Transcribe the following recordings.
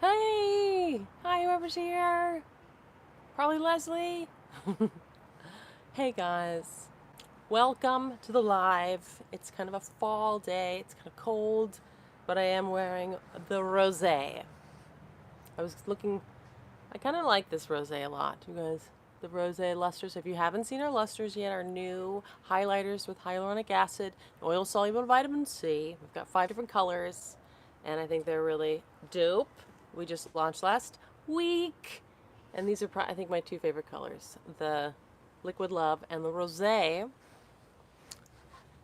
Hey! Hi, whoever's here. Probably Leslie. Hey, guys. Welcome to the live. It's kind of a fall day. It's kind of cold, but I am wearing the rosé. I kind of like this rosé a lot, you guys. The rosé lusters. If you haven't seen our lusters yet, our new highlighters with hyaluronic acid, oil-soluble vitamin C. We've got 5 different colors, and I think they're really dope. We just launched last week, and these are, I think, my 2 favorite colors, the Liquid Love and the Rosé.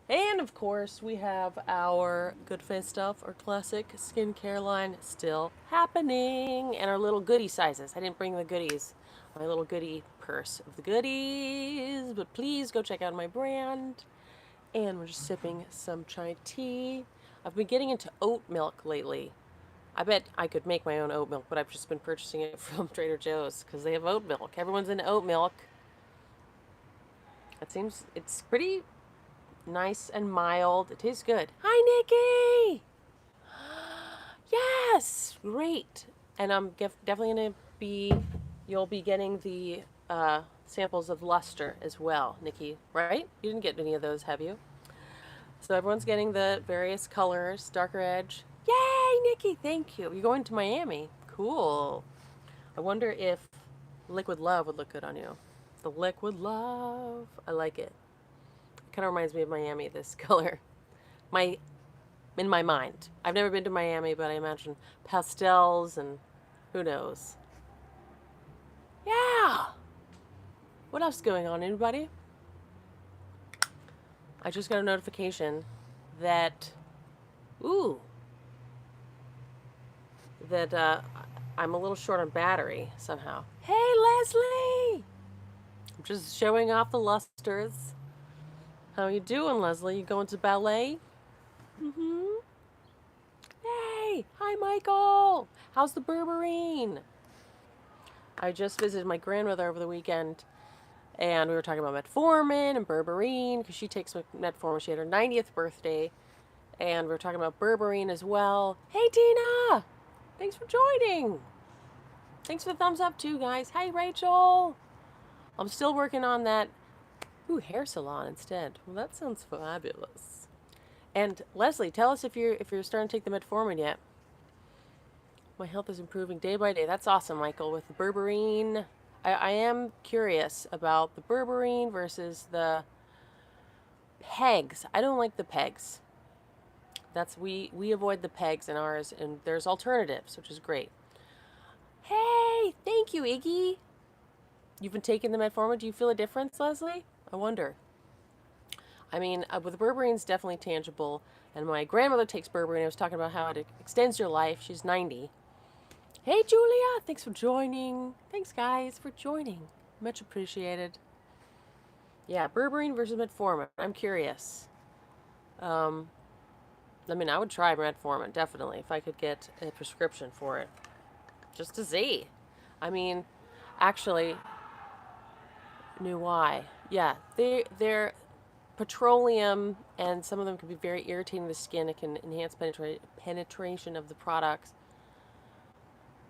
And of course, we have our Good Face Stuff, our classic skincare line still happening, and our little goodie sizes. I didn't bring the goodies, my little goodie purse of the goodies, but please go check out my brand. And we're just sipping some chai tea. I've been getting into oat milk lately. I bet I could make my own oat milk, but I've just been purchasing it from Trader Joe's because they have oat milk. Everyone's into oat milk. It's pretty nice and mild. It tastes good. Hi, Nikki! Yes! Great. And I'm definitely going to you'll be getting the samples of luster as well, Nikki, right? You didn't get any of those, have you? So everyone's getting the various colors, darker edge. Yay, Nikki! Thank you. You're going to Miami. Cool. I wonder if Liquid Love would look good on you. The Liquid Love. I like it. Kind of reminds me of Miami, this color. In my mind. I've never been to Miami, but I imagine pastels and who knows. Yeah! What else is going on, anybody? I just got a notification that, that I'm a little short on battery somehow. Hey, Leslie! I'm just showing off the lusters. How you doing, Leslie? You going to ballet? Mm-hmm. Hey! Hi, Michael! How's the Berberine? I just visited my grandmother over the weekend, and we were talking about Metformin and Berberine, because she takes Metformin. She had her 90th birthday, and we were talking about Berberine as well. Hey, Tina! Thanks for joining! Thanks for the thumbs up, too, guys. Hey, Rachel! I'm still working on that hair salon instead. Well, that sounds fabulous. And Leslie, tell us if you're starting to take the Metformin yet. My health is improving day by day. That's awesome, Michael. With the Berberine, I am curious about the Berberine versus the pegs. I don't like the pegs. We avoid the pegs in ours, and there's alternatives, which is great. Hey, thank you, Iggy. You've been taking the Metformin. Do you feel a difference, Leslie? I wonder. I mean, with Berberine, it's definitely tangible. And my grandmother takes Berberine. I was talking about how it extends your life. She's 90. Hey, Julia. Thanks for joining. Thanks, guys, for joining. Much appreciated. Yeah, Berberine versus Metformin. I'm curious. I mean, I would try Metformin, definitely, if I could get a prescription for it. Just to see. I mean, actually, knew why. Yeah, they're petroleum, and some of them can be very irritating to the skin. It can enhance penetration of the products.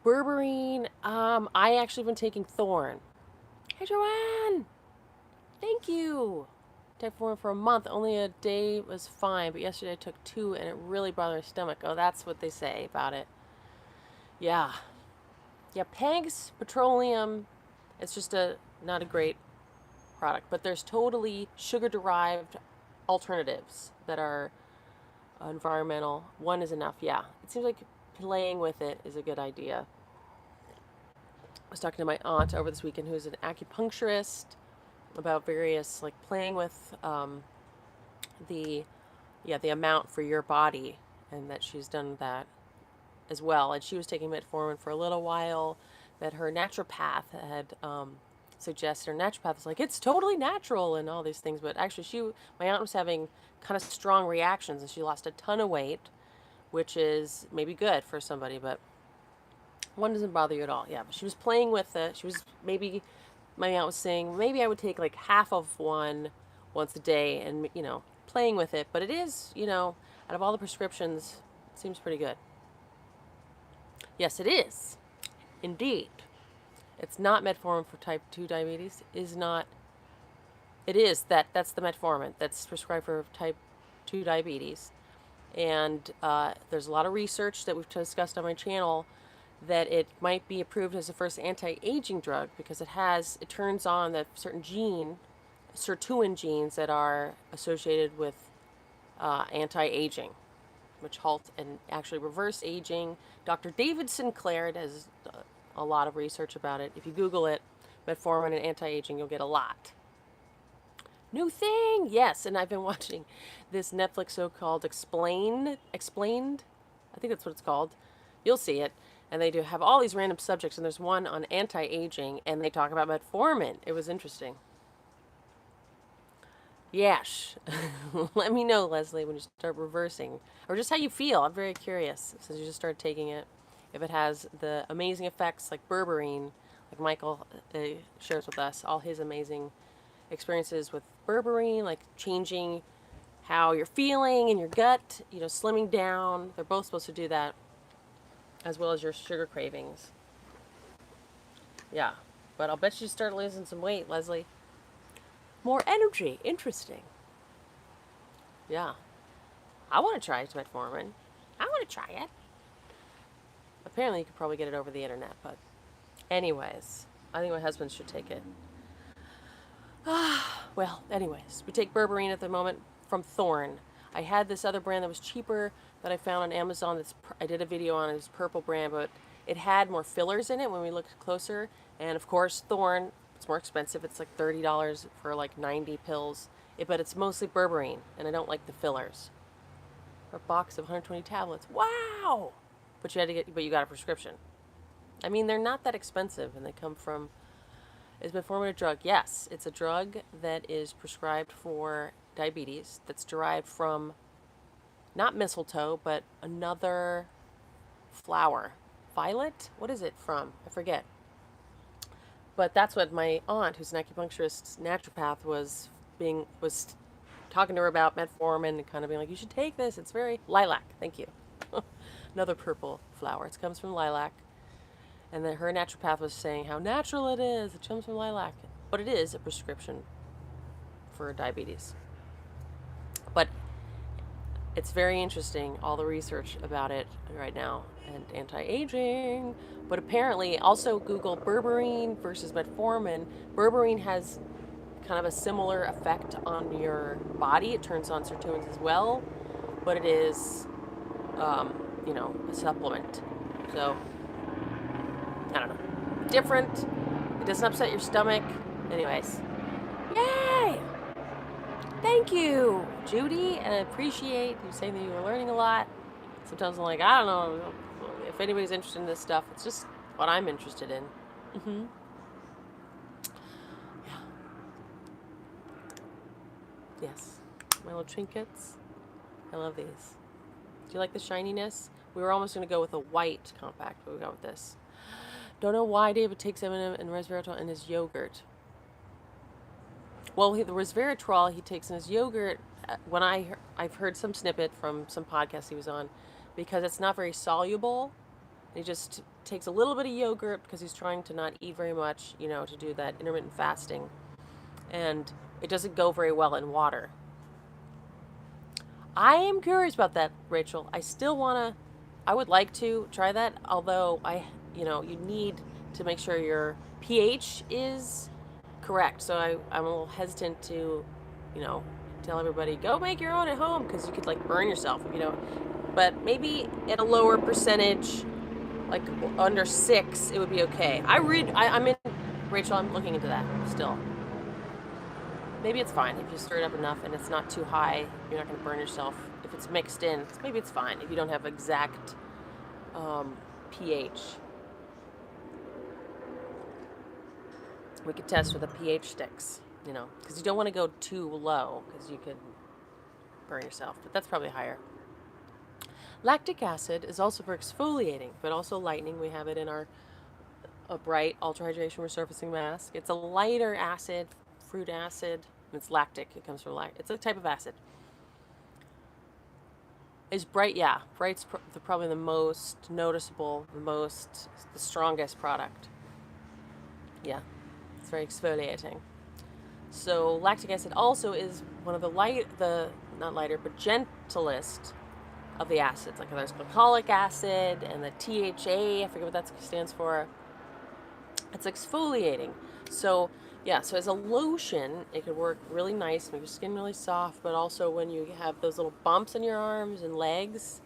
Berberine, I actually been taking Thorn. Hey, Joanne! Thank you! Took Thorn for a month. Only a day was fine, but yesterday I took 2, and it really bothered my stomach. Oh, that's what they say about it. Yeah. Yeah, PEGs, petroleum, it's just not a great product, but there's totally sugar-derived alternatives that are environmental. One is enough, yeah. It seems like playing with it is a good idea. I was talking to my aunt over this weekend who's an acupuncturist about various, like, playing with the amount for your body, and that she's done that as well. And she was taking metformin for a little while, that her naturopath had suggested. Her naturopath was like, it's totally natural and all these things, but actually my aunt was having kind of strong reactions, and she lost a ton of weight, which is maybe good for somebody, but one doesn't bother you at all. Yeah, but she was playing with it. My aunt was saying, maybe I would take like half of one once a day, and, playing with it. But it is, out of all the prescriptions, it seems pretty good. Yes, it is. Indeed. It's not metformin for type 2 diabetes. Is not. It is. That's the metformin that's prescribed for type 2 diabetes. And there's a lot of research that we've discussed on my channel that it might be approved as the first anti-aging drug because it turns on the certain sirtuin genes that are associated with anti-aging, which halt and actually reverse aging. Dr. David Sinclair does a lot of research about it. If you Google it, metformin and anti-aging, you'll get a lot. New thing, yes. And I've been watching this Netflix so-called Explained. I think that's what it's called. You'll see it. And they do have all these random subjects, and there's one on anti-aging, and they talk about metformin. It was interesting. Yash. Let me know, Leslie, when you start reversing, or just how you feel. I'm very curious since you just started taking it. If it has the amazing effects like berberine, like Michael shares with us, all his amazing experiences with berberine, like changing how you're feeling in your gut, slimming down. They're both supposed to do that, as well as your sugar cravings. Yeah, but I'll bet you start losing some weight, Leslie. More energy. Interesting. Yeah. I want to try metformin. I want to try it. Apparently, you could probably get it over the internet, but anyways, I think my husband should take it. Well, anyways, we take berberine at the moment from Thorne. I had this other brand that was cheaper that I found on Amazon. I did a video on. It was purple brand, but it had more fillers in it when we looked closer. And of course, Thorne, it's more expensive. It's like $30 for like 90 pills. But it's mostly berberine, and I don't like the fillers. For a box of 120 tablets. Wow! But you got a prescription. I mean, they're not that expensive, and they come from. Is metformin a drug? Yes, it's a drug that is prescribed for diabetes that's derived from not mistletoe, but another flower. Violet? What is it from? I forget. But that's what my aunt, who's an acupuncturist, naturopath, was talking to her about metformin and kind of being like, you should take this. It's very lilac. Thank you. Another purple flower. It comes from lilac. And then her naturopath was saying how natural it is. It comes from lilac. But it is a prescription for diabetes. But it's very interesting, all the research about it right now, and anti-aging. But apparently, also Google berberine versus metformin. Berberine has kind of a similar effect on your body. It turns on sirtuins as well. But it is, a supplement. So, I don't know. Different. It doesn't upset your stomach. Anyways. Yay! Thank you, Judy. And I appreciate you saying that you were learning a lot. Sometimes I'm like, I don't know if anybody's interested in this stuff. It's just what I'm interested in. Yeah. Yes. My little trinkets. I love these. Do you like the shininess? We were almost going to go with a white compact, but we got with this. Don't know why David takes M&M and resveratrol in his yogurt. Well, the resveratrol he takes in his yogurt, I've heard some snippet from some podcast he was on, because it's not very soluble. He just takes a little bit of yogurt because he's trying to not eat very much, to do that intermittent fasting. And it doesn't go very well in water. I am curious about that, Rachel. I would like to try that, although you need to make sure your pH is correct. So I'm a little hesitant to, tell everybody, go make your own at home, because you could burn yourself, But maybe at a lower percentage, like under 6, it would be okay. Rachel, I'm looking into that still. Maybe it's fine if you stir it up enough and it's not too high. You're not going to burn yourself. If it's mixed in, maybe it's fine if you don't have exact pH. We could test with the pH sticks, because you don't want to go too low, because you could burn yourself, but that's probably higher. Lactic acid is also for exfoliating, but also lightening. We have it in a bright ultra hydration resurfacing mask. It's a lighter acid, fruit acid. It's lactic. It comes from it's a type of acid. Is Bright, yeah. Bright's probably the most noticeable, the strongest product. Yeah, it's very exfoliating. So lactic acid also is one of not lighter, but gentlest of the acids. Like there's glycolic acid and the THA, I forget what that stands for. It's exfoliating. So yeah, so as a lotion, it could work really nice, make your skin really soft, but also when you have those little bumps in your arms and legs,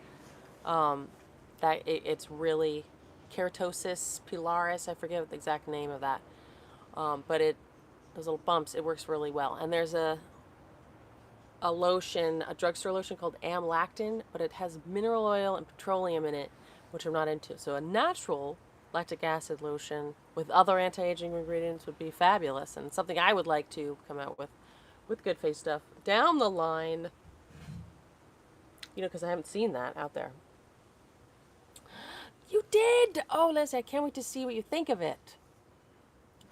um, it's really keratosis pilaris, I forget the exact name of that. But those little bumps, it works really well. And there's a lotion, a drugstore lotion called Amlactin, but it has mineral oil and petroleum in it, which I'm not into. So a natural lactic acid lotion with other anti-aging ingredients would be fabulous, and something I would like to come out with good face stuff down the line, because I haven't seen that out there. You did! Oh, Leslie, I can't wait to see what you think of it.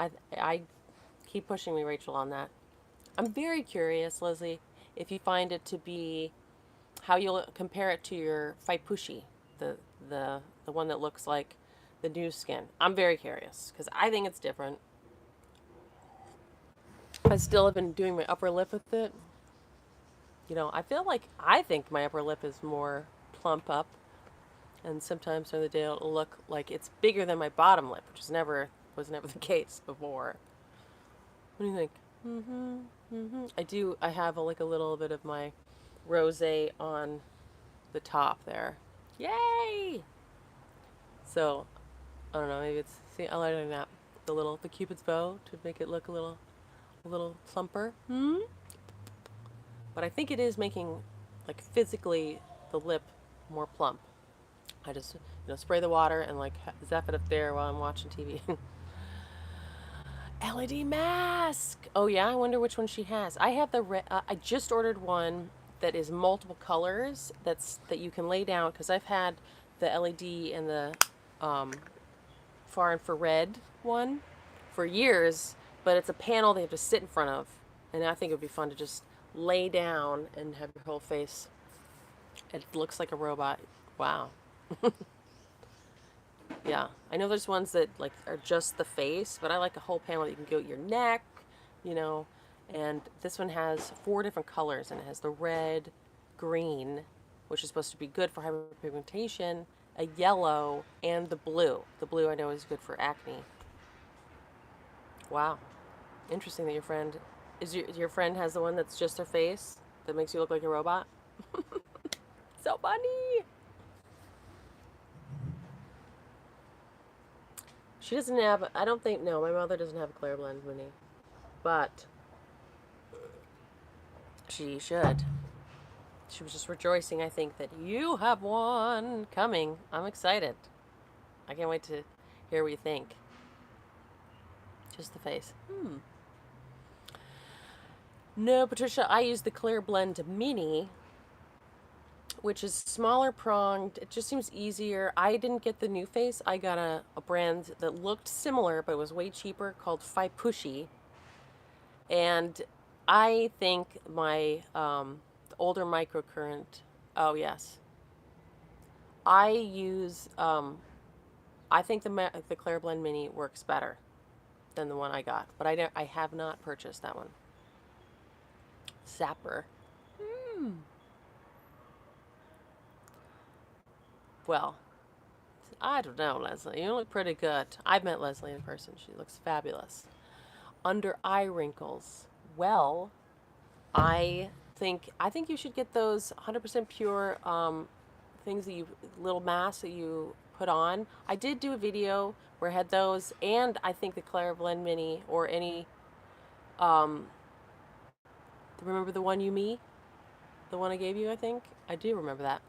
I keep pushing me, Rachel, on that. I'm very curious, Leslie, if you find it to be how you'll compare it to your Faipushi, the one that looks like the new skin. I'm very curious because I think it's different. I still have been doing my upper lip with it. I think my upper lip is more plump up, and sometimes during the day it'll look like it's bigger than my bottom lip, which was never the case before. What do you think? I have like a little bit of my rosé on the top there. Yay! So, I don't know, maybe I like that. The Cupid's bow to make it look a little plumper. But I think it is making, like, physically the lip more plump. I just, spray the water and, like, zap it up there while I'm watching TV. LED mask! Oh, yeah? I wonder which one she has. I have the red. I just ordered one that is multiple colors that you can lay down, because I've had the LED and the far infrared one for years, but it's a panel they have to sit in front of, and I think it would be fun to just lay down and have your whole face. It looks like a robot. Wow. Yeah, I know there's ones that like are just the face, but I like a whole panel that you can go your neck, and this one has 4 different colors, and it has the red, green, which is supposed to be good for hyperpigmentation, a yellow, and the blue. The blue I know is good for acne. Wow. Interesting that your friend has the one that's just her face that makes you look like a robot. So funny. She doesn't have, I don't think, no, my mother doesn't have a Claire Blend Mini, but she should. She was just rejoicing, I think, that you have one coming. I'm excited. I can't wait to hear what you think. Just the face. No, Patricia, I use the Clear Blend Mini, which is smaller pronged. It just seems easier. I didn't get the new face. I got a brand that looked similar, but was way cheaper, called Faipushi. And I think my older microcurrent, oh yes. I think the Claire Blend Mini works better than the one I got, but I have not purchased that one. Zapper. Well, I don't know, Leslie. You look pretty good. I've met Leslie in person. She looks fabulous. Under eye wrinkles. Well, I think you should get those 100% pure things little masks that you put on. I did do a video where I had those, and I think the Claire Blend Mini, or any, remember the one the one I gave you, I think? I do remember that.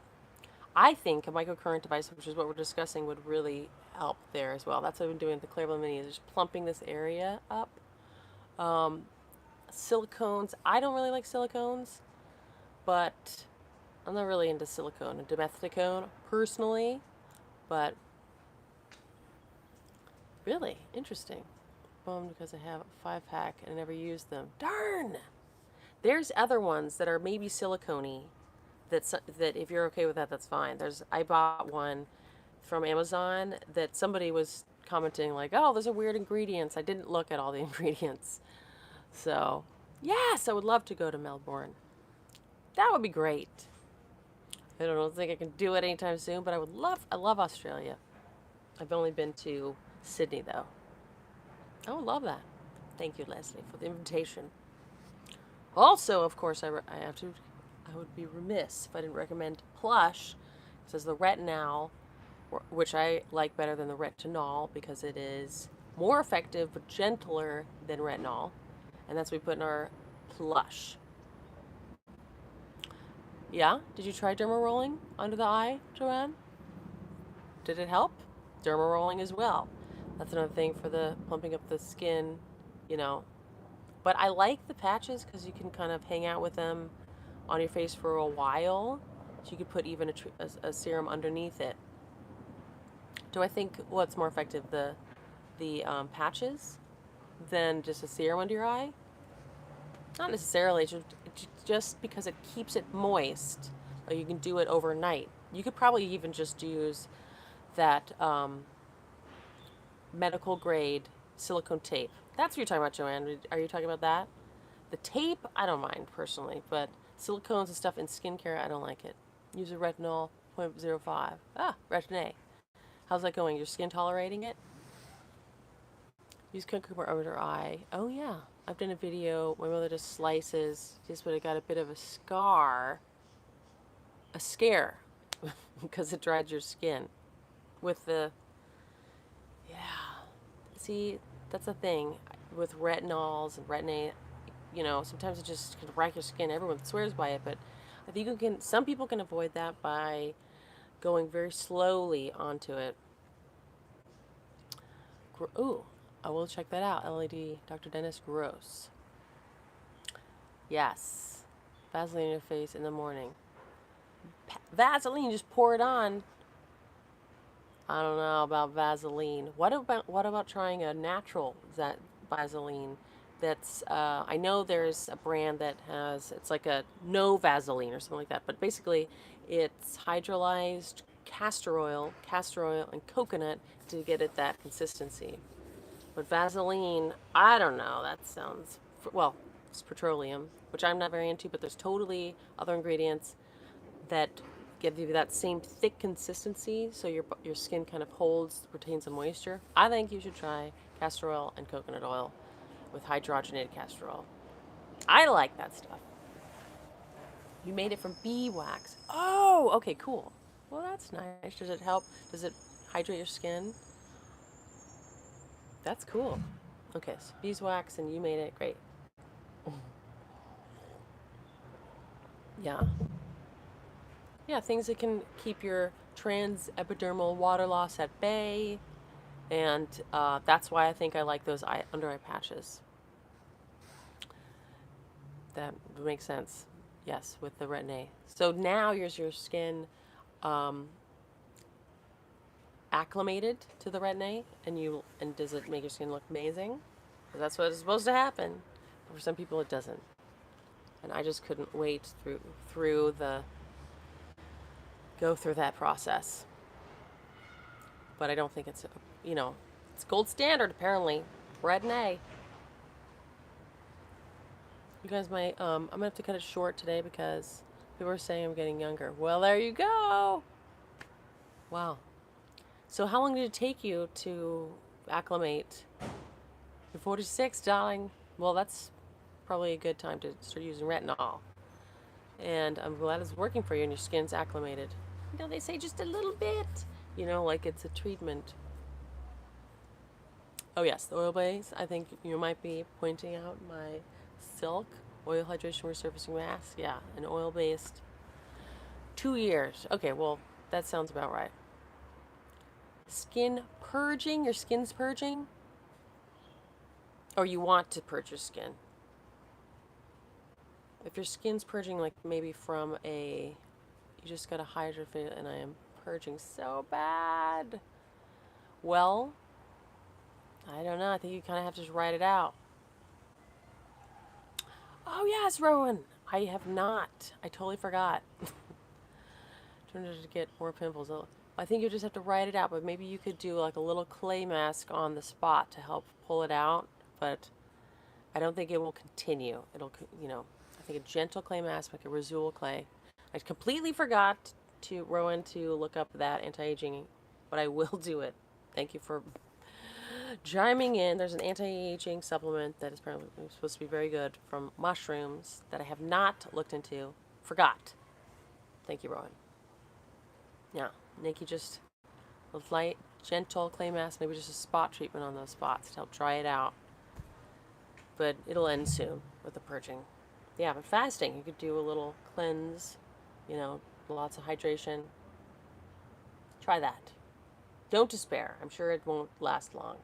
I think a microcurrent device, which is what we're discussing, would really help there as well. That's what I've been doing with the Claire Blend Mini, is just plumping this area up. Silicones, I don't really like silicones, but I'm not really into silicone and dimethicone personally, but really interesting. Bummed because I have a 5-pack and I never used them. Darn! There's other ones that are maybe silicone-y that if you're okay with that, that's fine. I bought one from Amazon that somebody was commenting like, "Oh, those are weird ingredients." I didn't look at all the ingredients. So, yes, I would love to go to Melbourne. That would be great. I don't think I can do it anytime soon, but I love Australia. I've only been to Sydney though. I would love that. Thank you, Leslie, for the invitation. Also, of course, I would be remiss if I didn't recommend Plush. It says the retinol, which I like better than the retinol because it is more effective but gentler than retinol. And that's what we put in our Plush. Yeah? Did you try derma rolling under the eye, Joanne? Did it help? Derma rolling as well. That's another thing for the plumping up the skin, you know. But I like the patches because you can kind of hang out with them on your face for a while. So you could put even a serum underneath it. Do I think what's more effective, the patches than just a serum under your eye? Not necessarily, just because it keeps it moist. Like you can do it overnight. You could probably even just use that medical grade silicone tape. That's what you're talking about, Joanne. Are you talking about that? The tape, I don't mind personally, but silicones and stuff in skincare, I don't like it. Use a retinol 0.05. Ah, Retin A. How's that going? Your skin tolerating it? Use cucumber under eye. Oh yeah, I've done a video. My mother just slices. Just when it got a bit of a scare, because it dried your skin with the. Yeah, see, that's the thing with retinols and Retin A. You know, sometimes it just can rack your skin. Everyone swears by it, but I think you can. Some people can avoid that by going very slowly onto it. Ooh, I will check that out. LED, Dr. Dennis, gross. Yes, Vaseline in your face in the morning. Vaseline, just pour it on. I don't know about Vaseline. What about trying a natural Vaseline? That's I know there's a brand that has, it's like a no Vaseline or something like that, but basically it's hydrolyzed castor oil, and coconut to get it that consistency. But Vaseline, I don't know. That sounds, well, it's petroleum, which I'm not very into, but there's totally other ingredients that give you that same thick consistency so your skin kind of retains the moisture. I think you should try castor oil and coconut oil with hydrogenated castor oil. I like that stuff. You made it from beeswax. Oh, okay, cool. Well, that's nice. Does it help? Does it hydrate your skin? That's cool. Okay, so beeswax and you made it. Great. Yeah. Yeah, things that can keep your transepidermal water loss at bay. And that's why I think I like those under eye patches. That makes sense. Yes, with the Retin A. So now here's your skin acclimated to the Retin A, and does it make your skin look amazing? Because that's what is supposed to happen. But for some people, it doesn't. And I just couldn't wait go through that process. But I don't think it's, it's gold standard apparently. Retin A. You guys might, I'm gonna have to cut it short today because people are saying I'm getting younger. Well, there you go. Wow. So how long did it take you to acclimate? You're 46, darling. Well, that's probably a good time to start using retinol. And I'm glad it's working for you and your skin's acclimated. They say just a little bit. Like it's a treatment. Oh yes, the oil base. I think you might be pointing out my Silk Oil Hydration Resurfacing Mask. Yeah, an oil-based. 2 years. Okay, well, that sounds about right. Skin purging. Your skin's purging? Or you want to purge your skin? If your skin's purging, like maybe from you just got a hydrofacial and I am purging so bad. Well, I don't know. I think you kind of have to just write it out. Oh, yes, Rowan. I have not. I totally forgot. Turned to get more pimples. I think you just have to write it out, but maybe you could do like a little clay mask on the spot to help pull it out, but I don't think it will continue. It'll, you know, I think a gentle clay mask, like a Rosul clay. I completely forgot to, Rowan, to look up that anti-aging, but I will do it. Thank you for chiming in. There's an anti-aging supplement that is apparently supposed to be very good from mushrooms that I have not looked into. Forgot. Thank you, Rowan. Yeah, Nikki, just a light, gentle clay mask, maybe just a spot treatment on those spots to help dry it out. But it'll end soon with the purging. Yeah, but fasting, you could do a little cleanse, you know, lots of hydration. Try that. Don't despair. I'm sure it won't last long.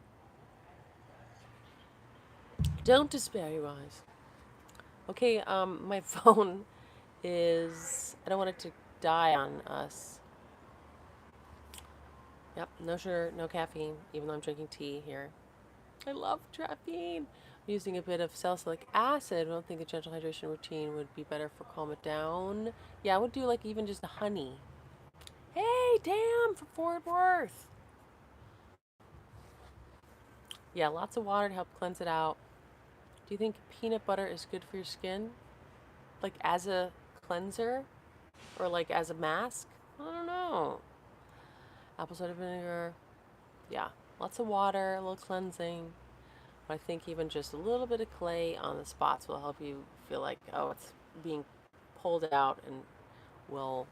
Don't despair, you guys. Okay, my phone is, I don't want it to die on us. Yep, no sugar, no caffeine, even though I'm drinking tea here. I love caffeine. I'm using a bit of salicylic acid. I don't think a gentle hydration routine would be better for calm it down. Yeah, I would do like even just honey. Hey, damn, for Fort Worth. Yeah, lots of water to help cleanse it out. Do you think peanut butter is good for your skin? Like as a cleanser? Or like as a mask? I don't know. Apple cider vinegar. Yeah, lots of water, a little cleansing. But I think even just a little bit of clay on the spots will help you feel like, oh, it's being pulled out and will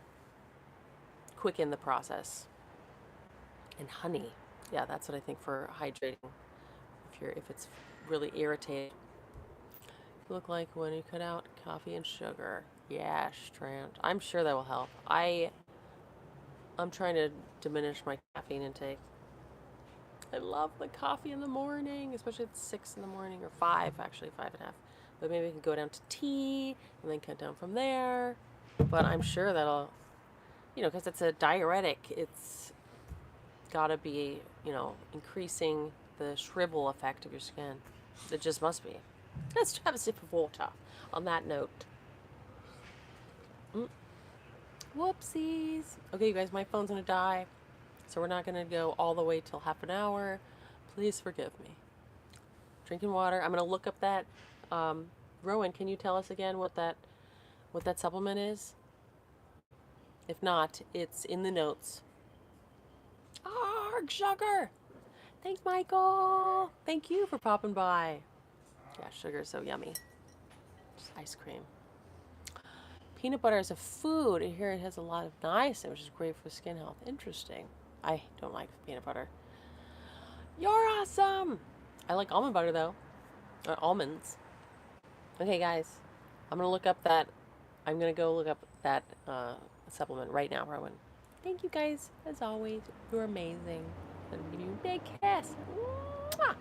quicken the process. And honey. Yeah, that's what I think for hydrating. If it's really irritated. You look like when you cut out coffee and sugar. Yeah, Strand. I'm sure that will help. I'm trying to diminish my caffeine intake. I love the coffee in the morning, especially at 6 in the morning, or 5, actually, 5.5. But maybe we can go down to tea and then cut down from there. But I'm sure that'll, you know, because it's a diuretic, it's got to be, you know, increasing the shrivel effect of your skin. It just must be. Let's have a sip of water on that note. Whoopsies. Okay, you guys, my phone's going to die. So we're not going to go all the way till half an hour. Please forgive me. Drinking water. I'm going to look up that. Rowan, can you tell us again what that supplement is? If not, it's in the notes. Arg, sugar! Thanks, Michael! Thank you for popping by. Yeah, sugar is so yummy. Just ice cream. Peanut butter is a food. Here it has a lot of niacin, which is great for skin health. Interesting. I don't like peanut butter. You're awesome! I like almond butter, though. Or almonds. Okay, guys. I'm going to look up that. I'm going to go look up that supplement right now, Rowan. Thank you, guys. As always, you're amazing. I'm going to give you a big kiss. Mwah!